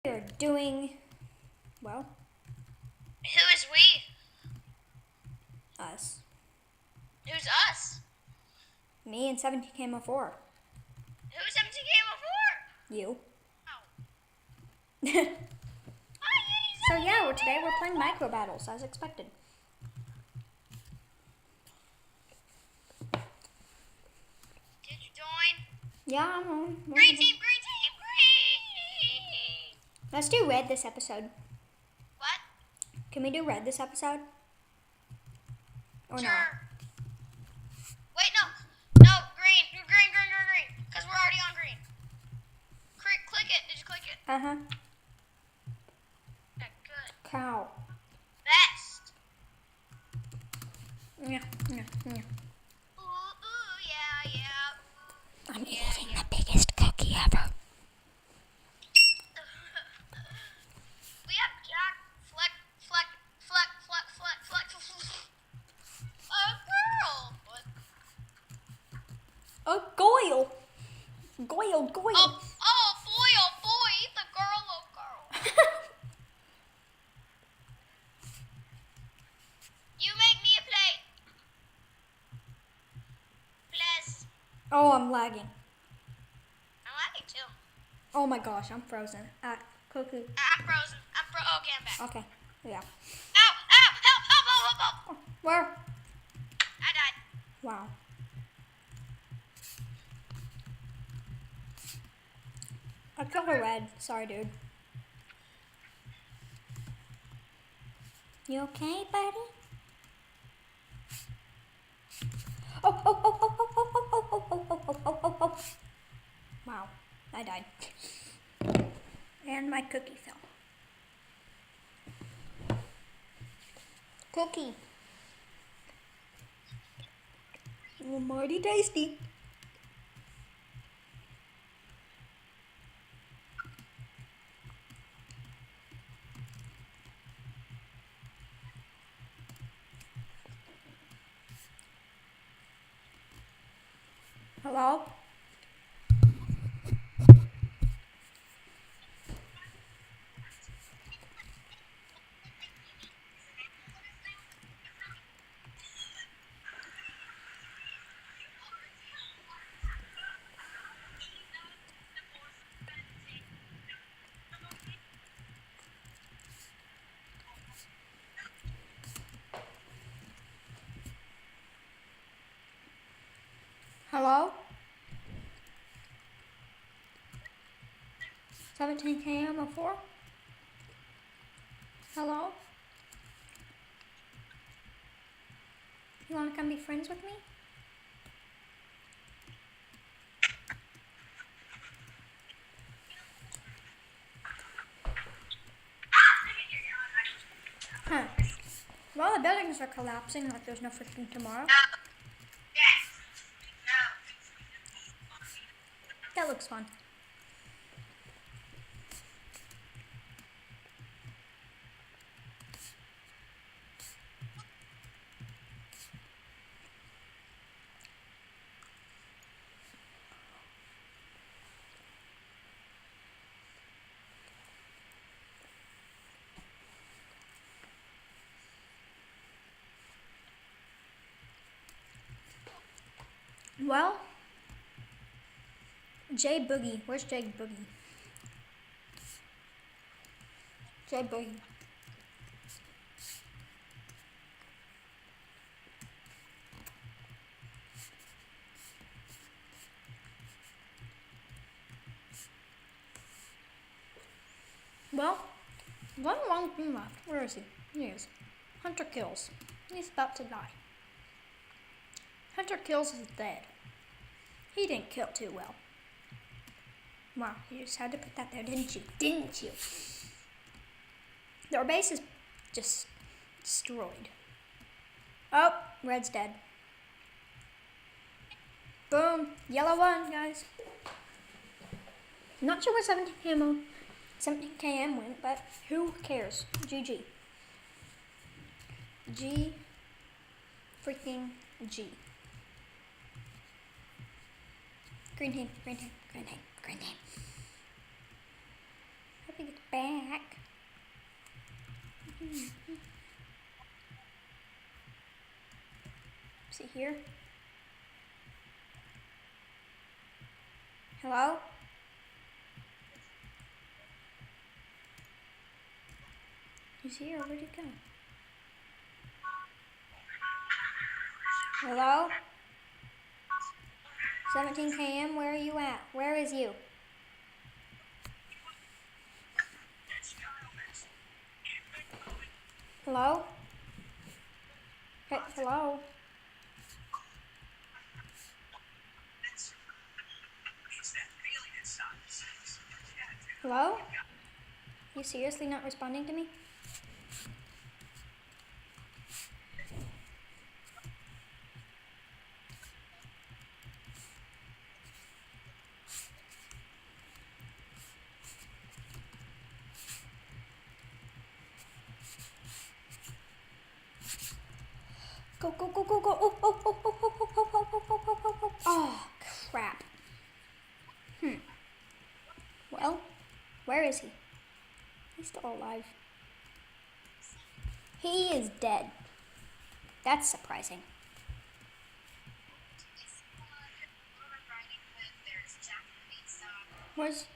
We're doing, well, Who is we? us. Who's us? Me and 17K04. Who's MTK You. before? So yeah, today we're playing micro battles as expected. Did you join? Yeah, I'm on. Green team, green team, green! Let's do red this episode. What? Can we do red this episode? Or Sure. not? Wait, no. No, green. Do green, green, green, green. Because we're already on green. Click it. Did you click it? Uh-huh. Okay, good. Cow. Best. Yeah. Ooh, yeah. I'm Yeah, eating yeah. the biggest cookie ever. We have Jack, Fleck. A girl. What? A Goyle. Goyle. Oh boy, the girl. You make me a plate. Please. Oh, I'm lagging. I'm lagging too. Oh my gosh, I'm frozen. Cookie. I'm frozen. Okay, I'm back. Okay. Yeah. Ow! Help! Where? I died. Wow. I killed a red. Sorry, dude. You okay, buddy? Oh. Wow. I died. And my cookie fell. Cookie. Oh, mighty tasty. Hello? Hello? 17K04? Hello? You want to come be friends with me? Huh. Well, the buildings are collapsing like there's no freaking tomorrow. That looks fun. Well, J Boogie. Where's J Boogie? J Boogie. Well, one long thing left. Where is he? He is. Hunter kills. He's about to die. Hunter kills is dead. He didn't kill too well. Wow, you just had to put that there, didn't you? Didn't you? Their base is just destroyed. Oh, red's dead. Boom. Yellow won, guys. Not sure where 17KM went, but who cares? GG. G freaking G. Green team. Hope he gets banned. back. Is he here? Hello? He's here. Where'd he go? Hello? 17 km, where are you at? Where is you? Hello? Hey, hello? Hello? You seriously not responding to me? Go, go, go, go, go. Oh, oh, oh, oh, oh, oh, oh, oh, oh, oh, oh, oh, oh. Oh, crap. Well, where is he? He's still alive. He is dead. That's surprising. Where's...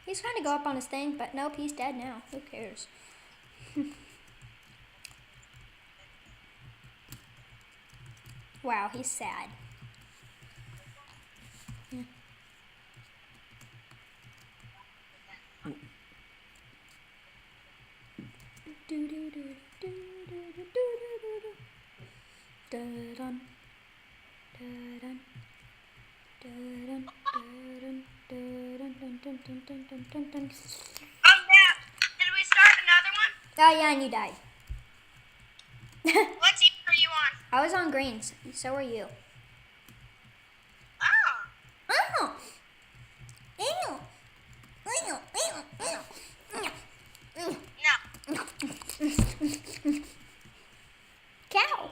He's trying to go up on his thing, but nope, he's dead now. Who cares? Wow, he's sad. Yeah. I'm back. Did we start another one? Oh yeah, and you died. What team are you on? I was on greens. So are you. Oh. Oh. Ew. Ew. Ew. Ew. No. Cow.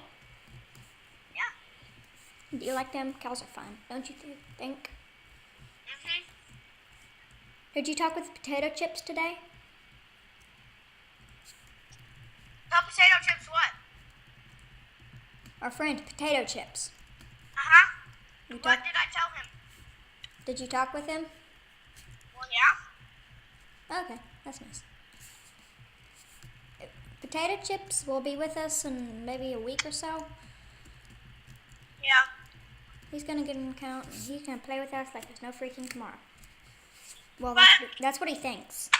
Yeah. Do you like them? Cows are fun, don't you think? Mhm. Did you talk with Potato Chips today? The potato chips what? Our friend Potato Chips. Uh-huh. You What talk? did I tell him? Did you talk with him? Well, yeah. Okay, that's nice. Potato Chips will be with us in maybe a week or so. Yeah. He's gonna get an account and he's gonna play with us like there's no freaking tomorrow. Well, But- that's what he thinks.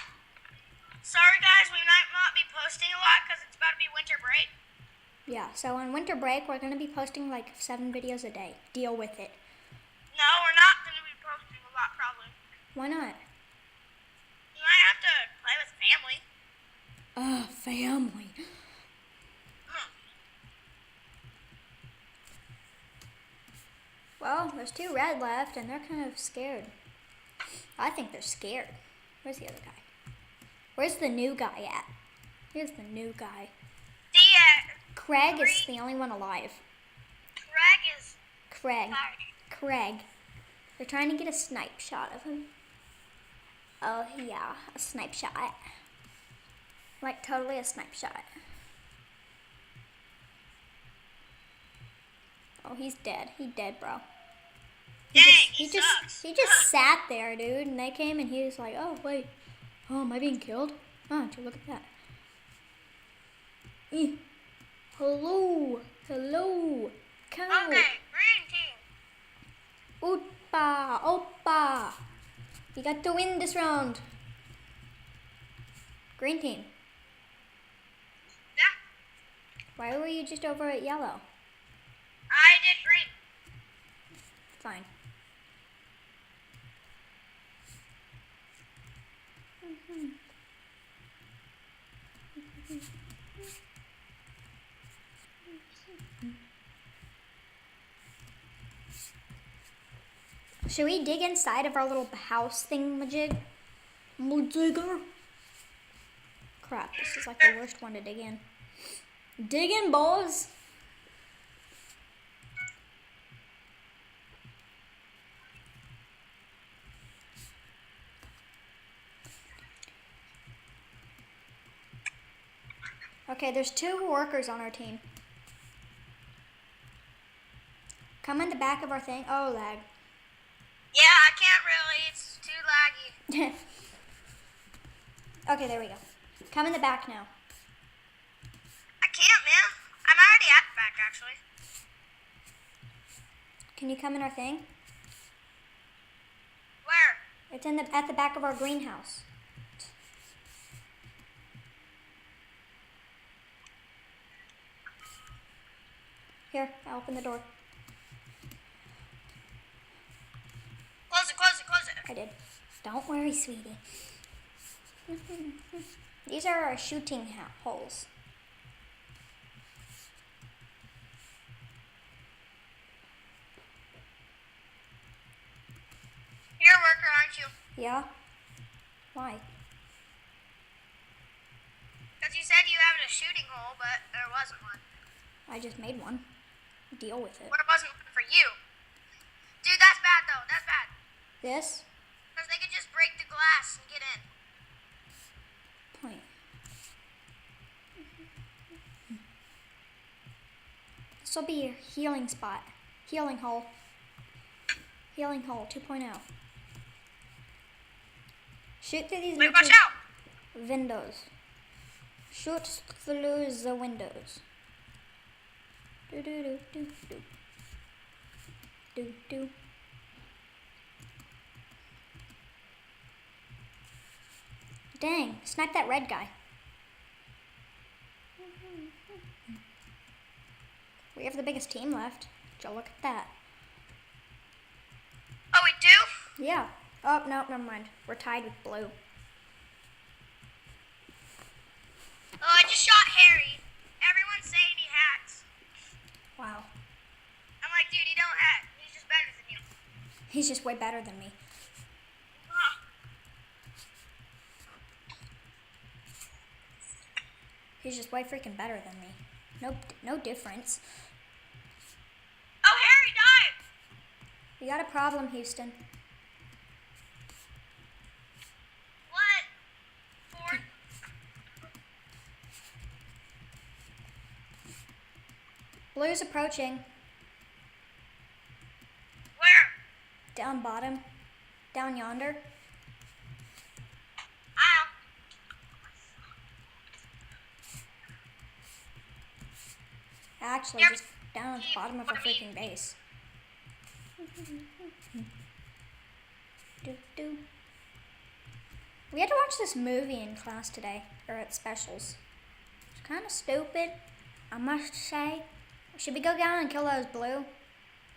Sorry, guys, we might not be posting a lot because it's about to be winter break. Yeah, so on winter break, we're gonna be posting like 7 videos a day. Deal with it. No, we're not going to be posting a lot, probably. Why not? You might have to play with family. Family. Well, there's 2 red left and they're kind of scared. I think they're scared. Where's the other guy? Where's the new guy at? Here's the new guy. Craig is the only one alive. Craig is Craig. tired. Craig. They're trying to get a snipe shot of him. Oh, yeah, a snipe shot. Like, totally a snipe shot. Oh, he's dead. He dead, bro. Dang, He sucks. just sat there, dude, and they came and he was like, oh, wait. Oh, am I being killed? Oh, look at that. Hello. Hello. Cow. Okay, green team. Oppa. Oppa. You got to win this round. Green team. Yeah, Why were you just over at yellow? I did green. Fine. Should we dig inside of our little house thing-majig? Majigger? Crap, this is like the worst one to dig in. Dig in, boys! Okay, there's 2 workers on our team. Come in the back of our thing. Oh, lag. Yeah, I can't really. It's too laggy. Okay, there we go. Come in the back now. I can't, man. I'm already at the back, actually. Can you come in our thing? Where? It's at the back of our greenhouse. Here, I'll open the door. Close it, close it, close it. I did. Don't worry, sweetie. These are our shooting holes. You're a worker, aren't you? Yeah? Why? Because you said you have a shooting hole, but there wasn't one. I just made one. Deal with it. What, it wasn't one for you? Dude, that's bad, though. That's bad. This? Because they could just break the glass and get in. Point. This will be your healing spot. Healing hole. Healing hole 2.0. Shoot through these Wait, little watch out! windows. Shoot through the windows. Do do do do do. Do do. Dang, snipe that red guy. We have the biggest team left. Joe, look at that. Oh, we do? Yeah. Oh, no, never mind. We're tied with blue. Oh, I just shot Harry. Everyone's saying he hacks. Wow. I'm like, dude, he don't hack. He's just better than you. He's just way better than me. Ah. He's just way freaking better than me. No difference. Oh, Harry died! We got a problem, Houston. What? Ford? Blue's approaching. Where? Down bottom. Down yonder. I Actually, Yep. just down at the bottom of our freaking base. Do, do. We had to watch this movie in class today, or at specials. It's kind of stupid, I must say. Should we go down and kill those blue?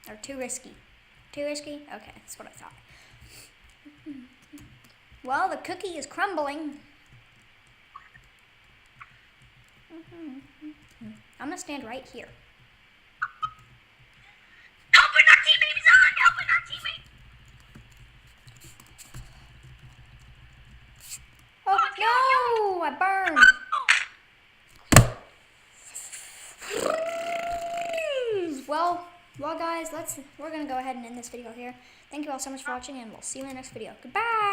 Or too risky? Too risky? Okay, that's what I thought. Well, the cookie is crumbling. I'm gonna stand right here. Helping our teammates on! Helping our teammate! Oh, no! I burned. Well, guys, we're gonna go ahead and end this video here. Thank you all so much for watching, and we'll see you in the next video. Goodbye.